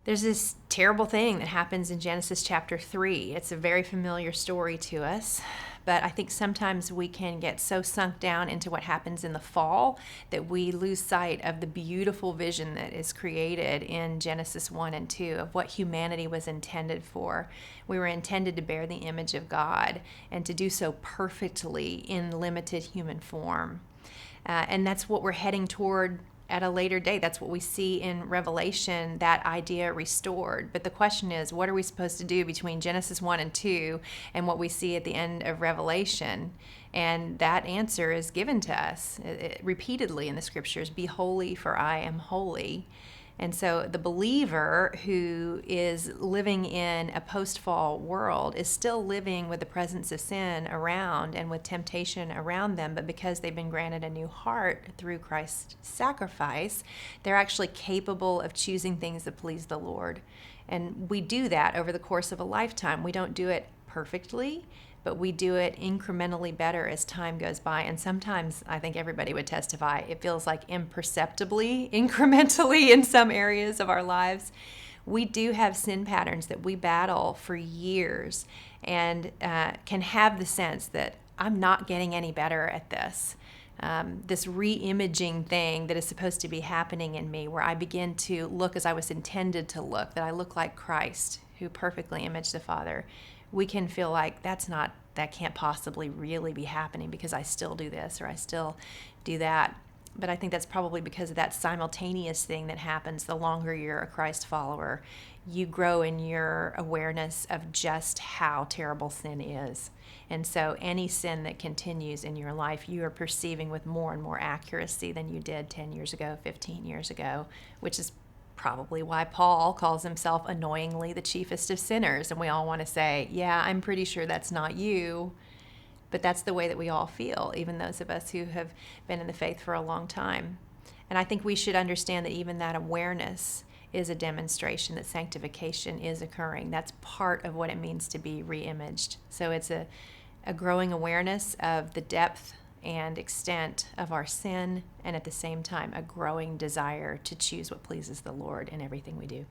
There's this terrible thing that happens in Genesis chapter 3. It's a very familiar story to us, but I think sometimes we can get so sunk down into what happens in the fall that we lose sight of the beautiful vision that is created in Genesis 1 and 2 of what humanity was intended for. We were intended to bear the image of God and to do so perfectly in limited human form. And that's what we're heading toward at a later date. That's what we see in Revelation, that idea restored. But the question is, what are we supposed to do between Genesis 1 and 2 and what we see at the end of Revelation? And that answer is given to us repeatedly in the scriptures: be holy, for I am holy. And so the believer who is living in a post-fall world is still living with the presence of sin around and with temptation around them, but because they've been granted a new heart through Christ's sacrifice, they're actually capable of choosing things that please the Lord. And we do that over the course of a lifetime. We don't do it perfectly, but we do it incrementally better as time goes by. And sometimes, I think everybody would testify, it feels like imperceptibly, incrementally in some areas of our lives. We do have sin patterns that we battle for years and can have the sense that I'm not getting any better at this. This re-imaging thing that is supposed to be happening in me, where I begin to look as I was intended to look, that I look like Christ, who perfectly imaged the Father. We can feel like that can't possibly really be happening because I still do this or I still do that. But I think that's probably because of that simultaneous thing that happens the longer you're a Christ follower. You grow in your awareness of just how terrible sin is. And so any sin that continues in your life, you are perceiving with more and more accuracy than you did 10 years ago, 15 years ago, which is probably why Paul calls himself annoyingly the chiefest of sinners. And we all want to say, yeah, I'm pretty sure that's not you. But that's the way that we all feel, even those of us who have been in the faith for a long time. And I think we should understand that even that awareness is a demonstration that sanctification is occurring. That's part of what it means to be re-imaged. So it's a growing awareness of the depth and extent of our sin, and at the same time, a growing desire to choose what pleases the Lord in everything we do.